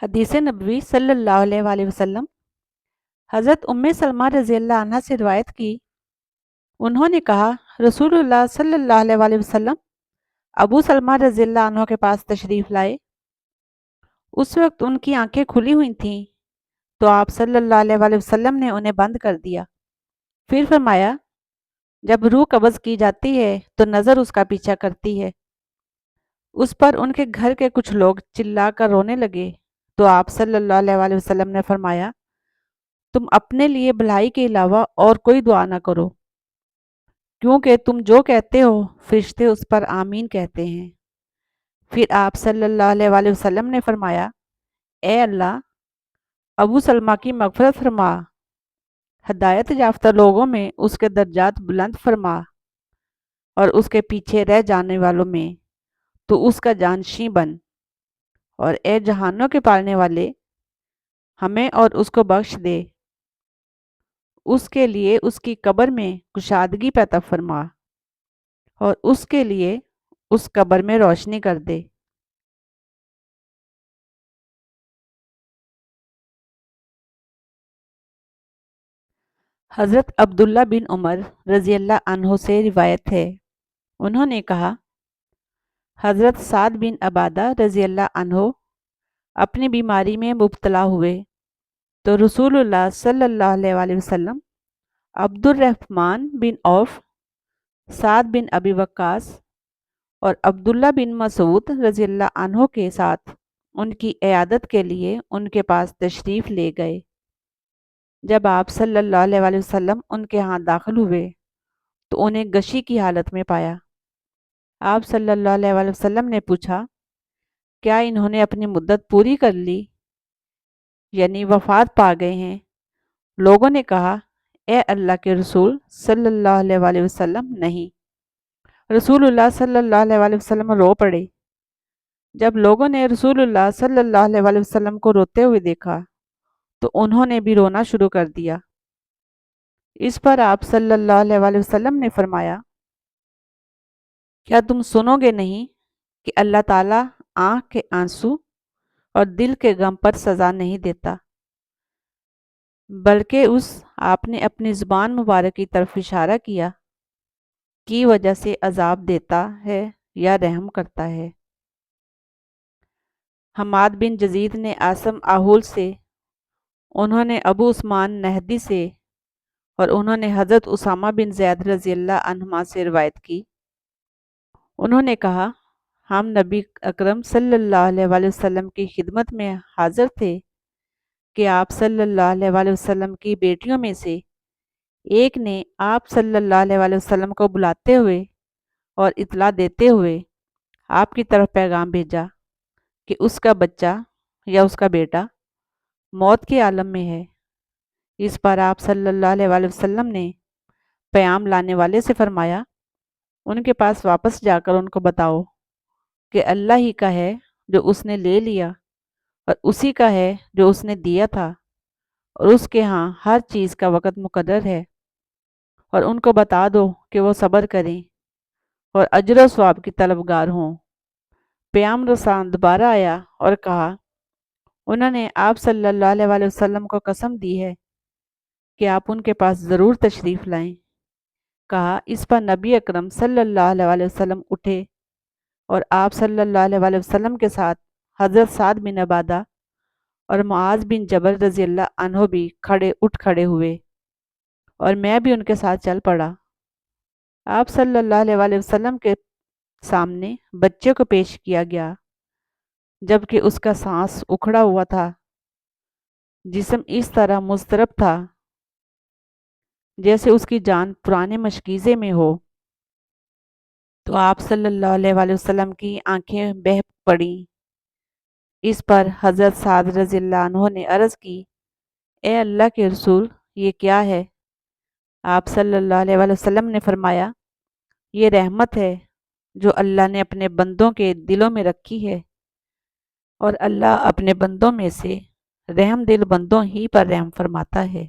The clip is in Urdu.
حدیث نبوی صلی اللہ علیہ وسلم حضرت سلمہ رضی اللہ عنہ سے روایت کی، انہوں نے کہا رسول اللہ صلی اللہ علیہ وسلم ابو سلمہ رضی اللہ عنہ کے پاس تشریف لائے۔ اس وقت ان کی آنکھیں کھلی ہوئی تھیں تو آپ صلی اللہ علیہ وسلم نے انہیں بند کر دیا۔ پھر فرمایا، جب روح قبض کی جاتی ہے تو نظر اس کا پیچھا کرتی ہے۔ اس پر ان کے گھر کے کچھ لوگ چلا کر رونے لگے تو آپ صلی اللہ علیہ وسلم نے فرمایا، تم اپنے لیے بھلائی کے علاوہ اور کوئی دعا نہ کرو، کیونکہ تم جو کہتے ہو فرشتے اس پر آمین کہتے ہیں۔ پھر آپ صلی اللہ علیہ وسلم نے فرمایا، اے اللہ، ابو سلمہ کی مغفرت فرما، ہدایت یافتہ لوگوں میں اس کے درجات بلند فرما، اور اس کے پیچھے رہ جانے والوں میں تو اس کا جانشین بن، اور اے جہانوں کے پالنے والے، ہمیں اور اس کو بخش دے، اس کے لیے اس کی قبر میں کشادگی پیدا فرما، اور اس کے لیے اس قبر میں روشنی کر دے۔ حضرت عبداللہ بن عمر رضی اللہ عنہ سے روایت ہے، انہوں نے کہا، حضرت سعد بن عبادہ رضی اللہ عنہ اپنی بیماری میں مبتلا ہوئے تو رسول اللہ صلی اللہ علیہ وسلم عبد الرحمن بن عوف، سعد بن ابی وقاص اور عبداللہ بن مسعود رضی اللہ عنہ کے ساتھ ان کی عیادت کے لیے ان کے پاس تشریف لے گئے۔ جب آپ صلی اللہ علیہ وسلم ان کے ہاں داخل ہوئے تو انہیں غشی کی حالت میں پایا۔ آپ صلی اللہ علیہ وسلم نے پوچھا، کیا انہوں نے اپنی مدت پوری کر لی، یعنی وفات پا گئے ہیں؟ لوگوں نے کہا، اے اللہ کے رسول صلی اللہ علیہ وسلم، نہیں۔ رسول اللہ صلی اللہ علیہ وسلم رو پڑے۔ جب لوگوں نے رسول اللہ صلی اللہ علیہ وسلم کو روتے ہوئے دیکھا تو انہوں نے بھی رونا شروع کر دیا۔ اس پر آپ صلی اللہ علیہ وسلم نے فرمایا، کیا تم سنو گے نہیں کہ اللہ تعالیٰ آنکھ کے آنسو اور دل کے غم پر سزا نہیں دیتا، بلکہ آپ نے اپنی زبان مبارک کی طرف اشارہ کیا کی وجہ سے عذاب دیتا ہے یا رحم کرتا ہے۔ حماد بن جزید نے عاصم آہول سے، انہوں نے ابو عثمان نہدی سے، اور انہوں نے حضرت اسامہ بن زید رضی اللہ عنہما سے روایت کی، انہوں نے کہا، ہم نبی اکرم صلی اللہ علیہ وسلم کی خدمت میں حاضر تھے کہ آپ صلی اللہ علیہ وسلم کی بیٹیوں میں سے ایک نے آپ صلی اللہ علیہ وسلم کو بلاتے ہوئے اور اطلاع دیتے ہوئے آپ کی طرف پیغام بھیجا کہ اس کا بچہ یا اس کا بیٹا موت کے عالم میں ہے۔ اس پر آپ صلی اللہ علیہ وسلم نے پیام لانے والے سے فرمایا، ان کے پاس واپس جا کر ان کو بتاؤ کہ اللہ ہی کا ہے جو اس نے لے لیا، اور اسی کا ہے جو اس نے دیا تھا، اور اس کے ہاں ہر چیز کا وقت مقرر ہے، اور ان کو بتا دو کہ وہ صبر کریں اور اجر و ثواب کی طلبگار ہوں۔ پیام رساں دوبارہ آیا اور کہا، انہوں نے آپ صلی اللہ علیہ وسلم کو قسم دی ہے کہ آپ ان کے پاس ضرور تشریف لائیں۔ کہا، اس پر نبی اکرم صلی اللہ علیہ وسلم اٹھے اور آپ صلی اللہ علیہ وسلم کے ساتھ حضرت سعد بن عبادہ اور معاذ بن جبل رضی اللہ عنہ بھی اٹھ کھڑے ہوئے، اور میں بھی ان کے ساتھ چل پڑا۔ آپ صلی اللہ علیہ وسلم کے سامنے بچے کو پیش کیا گیا، جبکہ اس کا سانس اکھڑا ہوا تھا، جسم اس طرح مضطرب تھا جیسے اس کی جان پرانے مشکیزے میں ہو۔ تو آپ صلی اللہ علیہ وسلم کی آنکھیں بہہ پڑیں۔ اس پر حضرت سعد رضی اللہ عنہ نے عرض کی، اے اللہ کے رسول، یہ کیا ہے؟ آپ صلی اللہ علیہ وسلم نے فرمایا، یہ رحمت ہے جو اللہ نے اپنے بندوں کے دلوں میں رکھی ہے، اور اللہ اپنے بندوں میں سے رحم دل بندوں ہی پر رحم فرماتا ہے۔